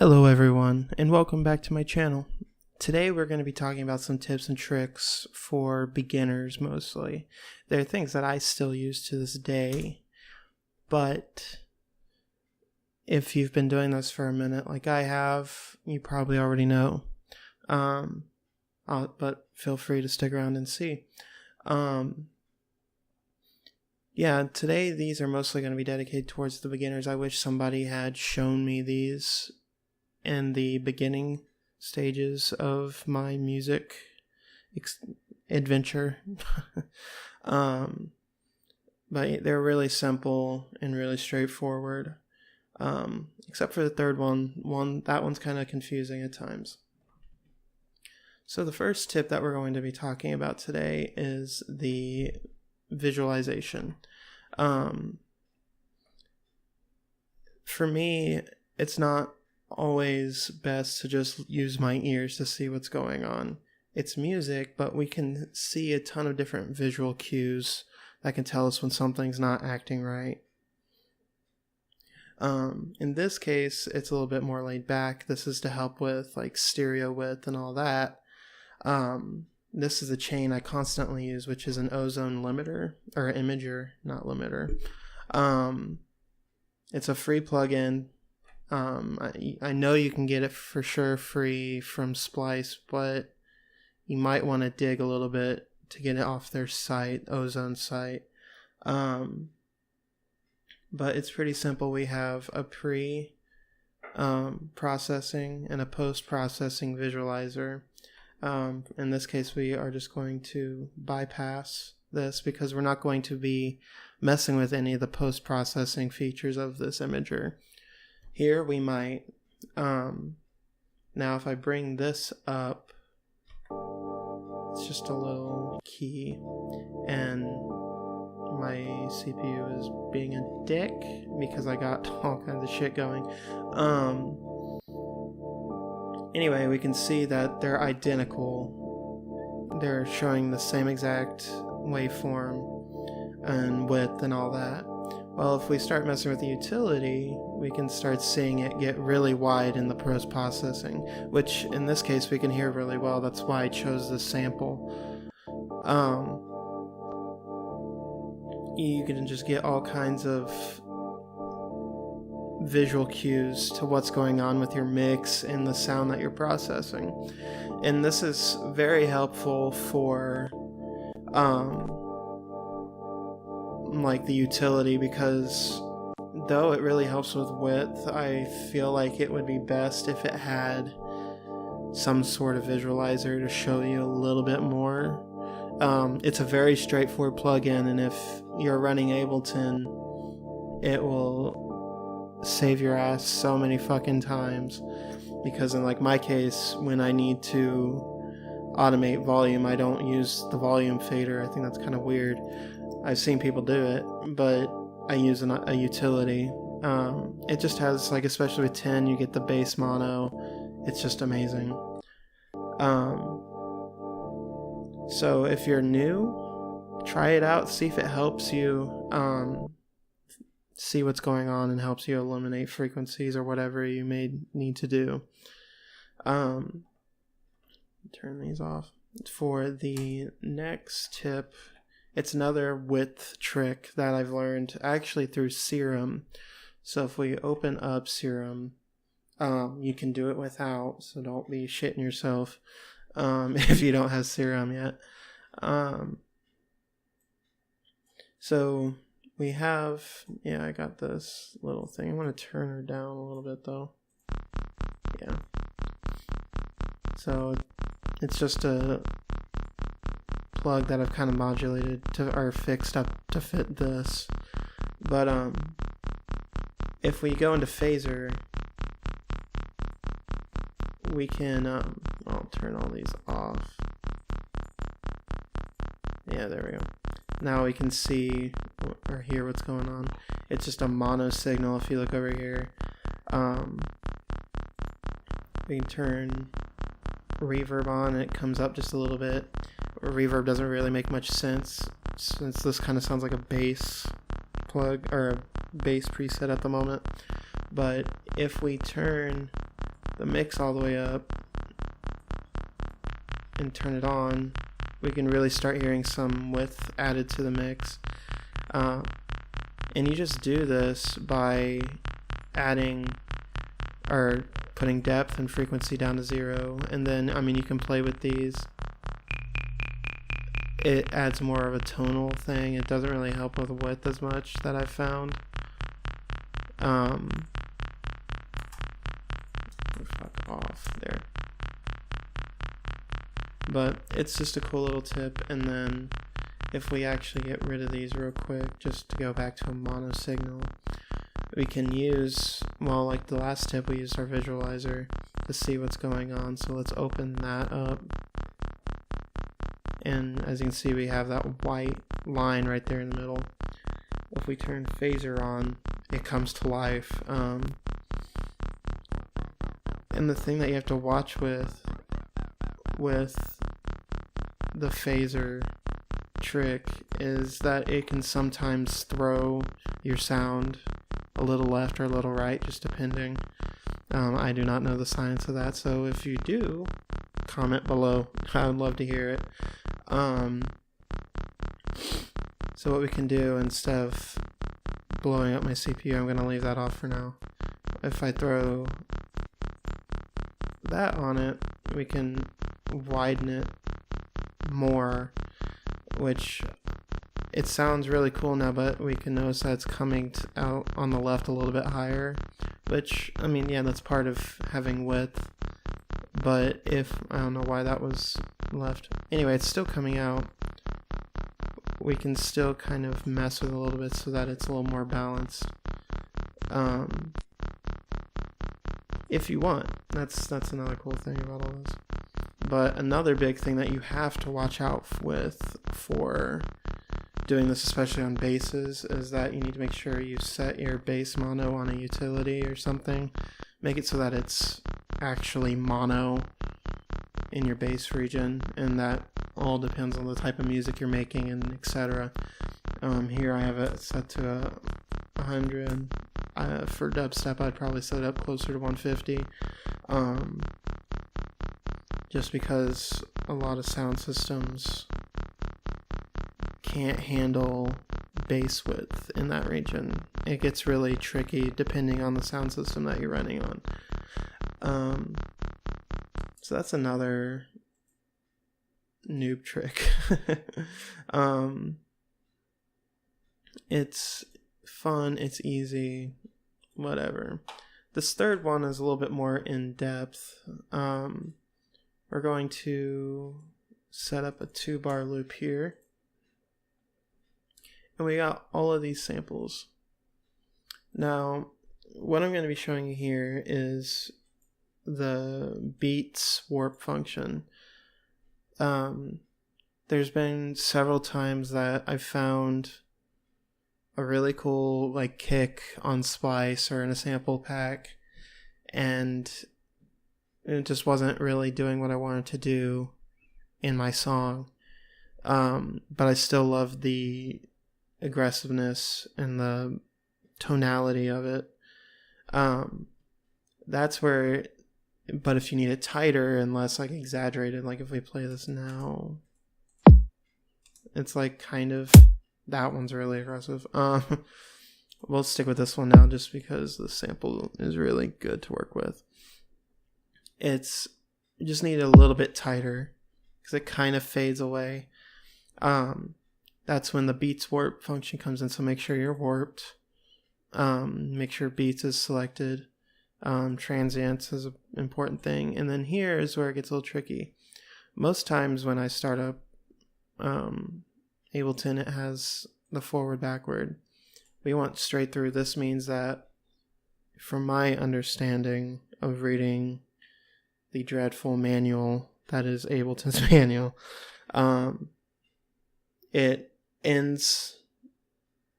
Hello everyone, and welcome back to my channel. Today we're going to be talking about some tips and tricks for beginners mostly. They're things that I still use to this day, but if you've been doing this for a minute like I have, you probably already know. But feel free to stick around and see. Today these are mostly going to be dedicated towards the beginners. I wish somebody had shown me these in the beginning stages of my music adventure. But they're really simple and really straightforward. Except for the third one. That one's kind of confusing at times. So the first tip that we're going to be talking about today is the visualization. For me, it's not always best to just use my ears to see what's going on. It's music, but we can see a ton of different visual cues that can tell us when something's not acting right. In this case, it's a little bit more laid back. This is to help with like stereo width and all that. This is a chain I constantly use, which is an ozone limiter, or imager, not limiter. It's a free plugin. I know you can get it for sure free from Splice, but you might want to dig a little bit to get it off their site, Ozone site. But it's pretty simple. We have a processing and a post-processing visualizer. In this case, we are just going to bypass this because we're not going to be messing with any of the post-processing features of this imager. Here we might, now if I bring this up, it's just a little key, and my CPU is being a dick because I got all kinds of shit going. Anyway, we can see that they're identical. They're showing the same exact waveform and width and all that. Well, if we start messing with the utility, we can start seeing it get really wide in the post-processing, which in this case we can hear really well. That's why I chose this sample. You can just get all kinds of visual cues to what's going on with your mix and the sound that you're processing. And this is very helpful for like the utility, because though it really helps with width, I feel like it would be best if it had some sort of visualizer to show you a little bit more. It's a very straightforward plugin, and if you're running Ableton, it will save your ass so many fucking times. Because in like my case, when I need to automate volume, I don't use the volume fader. I think that's kind of weird. I've seen people do it, but I use a utility. It just has, like, especially with 10, you get the bass mono. It's just amazing. So if you're new, try it out, see if it helps you see what's going on and helps you eliminate frequencies or whatever you may need to do. Turn these off. For the next tip, it's another width trick that I've learned actually through Serum. So if we open up Serum, you can do it without, so don't be shitting yourself if you don't have Serum yet. So we have, I got this little thing. I'm going to turn her down a little bit though. Yeah. So it's just a plug that I've kind of modulated to, or fixed up to fit this. But if we go into phaser, we can I'll turn all these off. Yeah, there we go. Now we can see or hear what's going on. It's just a mono signal. If you look over here, we can turn reverb on and it comes up just a little bit. Reverb doesn't really make much sense since this kind of sounds like a bass plug or a bass preset at the moment. But if we turn the mix all the way up and turn it on, we can really start hearing some width added to the mix. And you just do this by adding or putting depth and frequency down to 0, and then you can play with these. It adds more of a tonal thing. It doesn't really help with width as much, that I've found. Fuck off there. But it's just a cool little tip. And then if we actually get rid of these real quick, just to go back to a mono signal, we can use, well, like the last tip, we used our visualizer to see what's going on. So let's open that up. And as you can see, we have that white line right there in the middle. If we turn phaser on, it comes to life. And the thing that you have to watch with the phaser trick is that it can sometimes throw your sound a little left or a little right, just depending. I do not know the science of that, so if you do, comment below. I would love to hear it. So what we can do, instead of blowing up my CPU, I'm going to leave that off for now. If I throw that on it, we can widen it more, which it sounds really cool now, but we can notice that it's coming out on the left a little bit higher, which, yeah, that's part of having width, but I don't know why that was left. Anyway, it's still coming out. We can still kind of mess with it a little bit so that it's a little more balanced. If you want. That's another cool thing about all this. But another big thing that you have to watch out with for doing this, especially on basses, is that you need to make sure you set your bass mono on a utility or something. Make it so that it's actually mono in your bass region, and that all depends on the type of music you're making and etc. Here I have it set to 100. For dubstep, I'd probably set it up closer to 150. Just because a lot of sound systems can't handle bass width in that region. It gets really tricky depending on the sound system that you're running on. So that's another noob trick. It's fun, it's easy, whatever. This third one is a little bit more in depth. We're going to set up a 2-bar loop here. And we got all of these samples. Now, what I'm going to be showing you here is the beats warp function. There's been several times that I've found a really cool kick on Splice or in a sample pack, and it just wasn't really doing what I wanted to do in my song. But I still love the aggressiveness and the tonality of it. That's where, but if you need it tighter and less exaggerated, if we play this now, it's kind of, that one's really aggressive. We'll stick with this one now just because the sample is really good to work with. You just need it a little bit tighter because it kind of fades away. That's when the beats warp function comes in, so make sure you're warped. Make sure beats is selected. Transients is an important thing. And then here is where it gets a little tricky. Most times when I start up Ableton, it has the forward backward. We want straight through. This means that, from my understanding of reading the dreadful manual that is Ableton's manual, it ends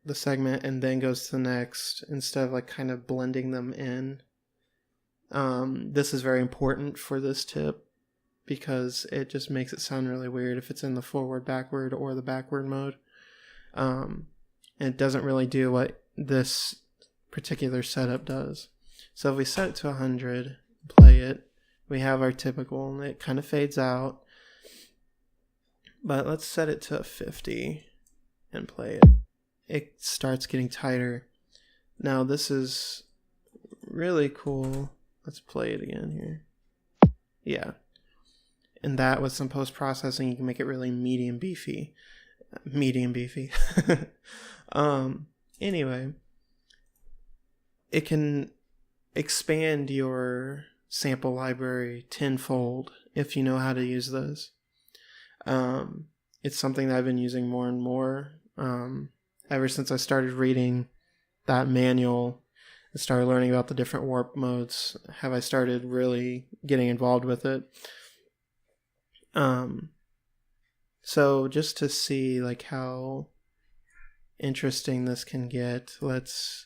the segment and then goes to the next instead of kind of blending them in. This is very important for this tip because it just makes it sound really weird if it's in the forward backward or the backward mode. And it doesn't really do what this particular setup does. So if we set it to 100, play it. We have our typical, and it kind of fades out. But let's set it to 50 and play it. It starts getting tighter. Now this is really cool. Let's play it again here. Yeah. And that with some post-processing, you can make it really medium beefy. Anyway, it can expand your sample library tenfold if you know how to use those. It's something that I've been using more and more ever since I started reading that manual and started learning about the different warp modes. Have I started really getting involved with it? So just to see like how interesting this can get, let's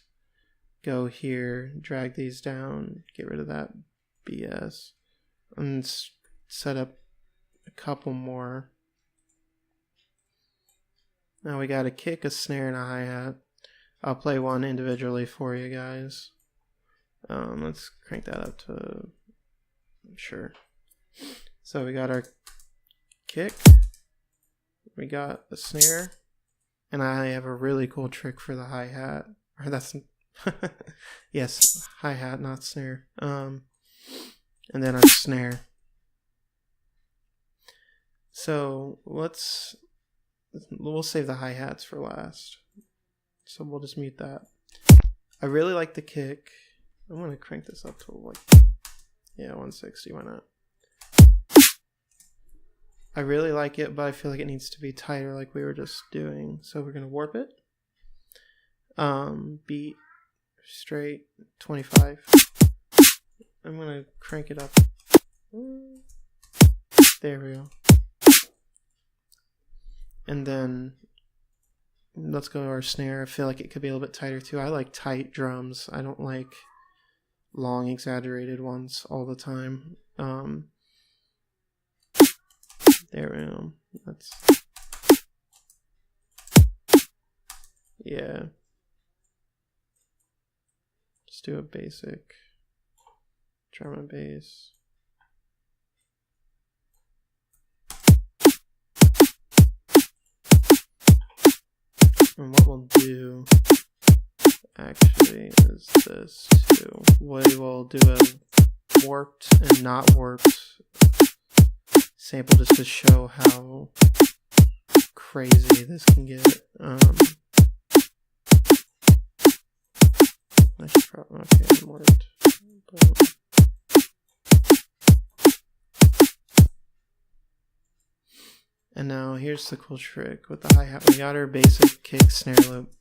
go here, drag these down, get rid of that BS, and set up a couple more. Now we got a kick, a snare, and a hi-hat. I'll play one individually for you guys. Let's crank that up to, sure. So we got our kick, we got the snare, and I have a really cool trick for the hi-hat. Or that's, yes, hi-hat, not snare. And then our snare. So we'll save the hi-hats for last. So we'll just mute that. I really like the kick. I'm going to crank this up to 160, why not? I really like it, but I feel like it needs to be tighter like we were just doing. So we're going to warp it. Beat straight 25. I'm going to crank it up. There we go. And then let's go to our snare. I feel like it could be a little bit tighter too. I like tight drums. I don't like long exaggerated ones all the time. There we go. Yeah. Just do a basic drum and bass. And what we'll do actually is this too. We will do a warped and not warped sample just to show how crazy this can get. I should probably, okay, I'm warped. And now here's the cool trick with the hi-hat. We got our basic kick snare loop.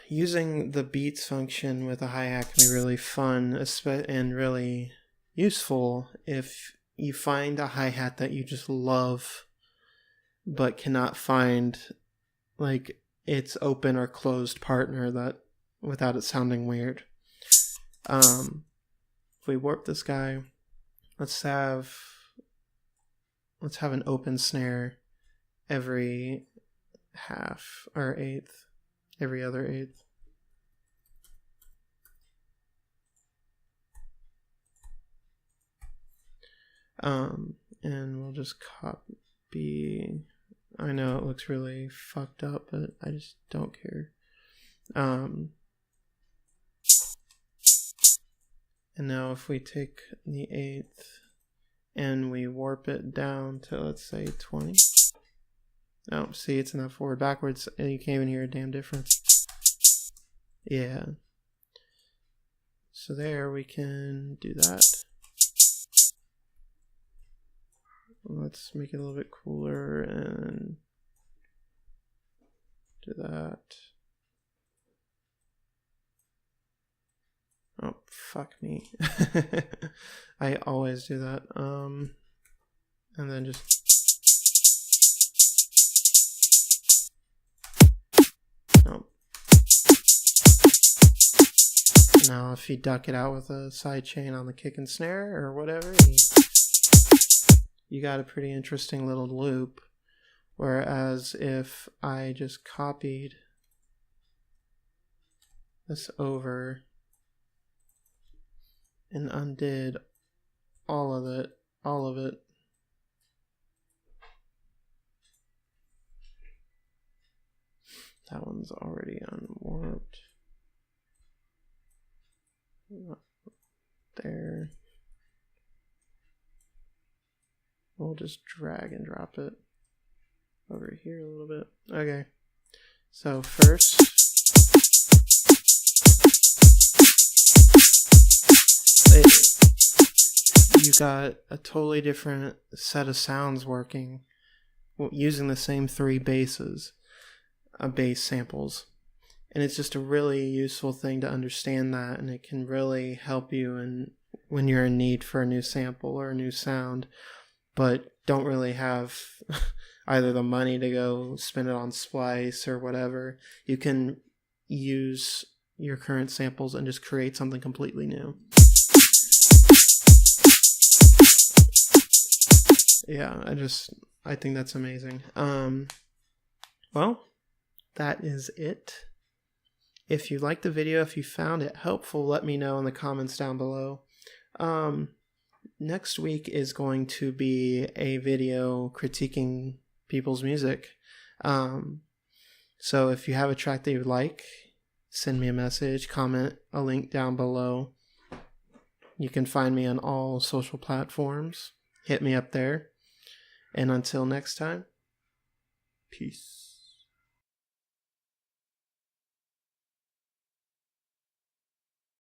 Using the beats function with a hi-hat can be really fun and really useful if you find a hi-hat that you just love but cannot find like its open or closed partner that without it sounding weird. If we warp this guy, let's have an open snare every half or eighth, every other eighth. And we'll just copy. I know it looks really fucked up, but I just don't care. And now if we take the eighth and we warp it down to, let's say, 20. Oh, see, it's not forward, backwards, and you can't even hear a damn difference. Yeah. So there, we can do that. Let's make it a little bit cooler and do that. Oh, fuck me. I always do that. And then just... Oh. Now if you duck it out with a side chain on the kick and snare or whatever, you got a pretty interesting little loop. Whereas if I just copied this over and undid all of it. That one's already unwarped. There. We'll just drag and drop it over here a little bit. Okay. So first, you got a totally different set of sounds working using the same three bass samples. And it's just a really useful thing to understand that, and it can really help you when you're in need for a new sample or a new sound, but don't really have either the money to go spend it on Splice or whatever. You can use your current samples and just create something completely new. Yeah, I think that's amazing. Well, that is it. If you liked the video, if you found it helpful, let me know in the comments down below. Next week is going to be a video critiquing people's music. So if you have a track that you like, send me a message, comment a link down below. You can find me on all social platforms. Hit me up there. And until next time, peace.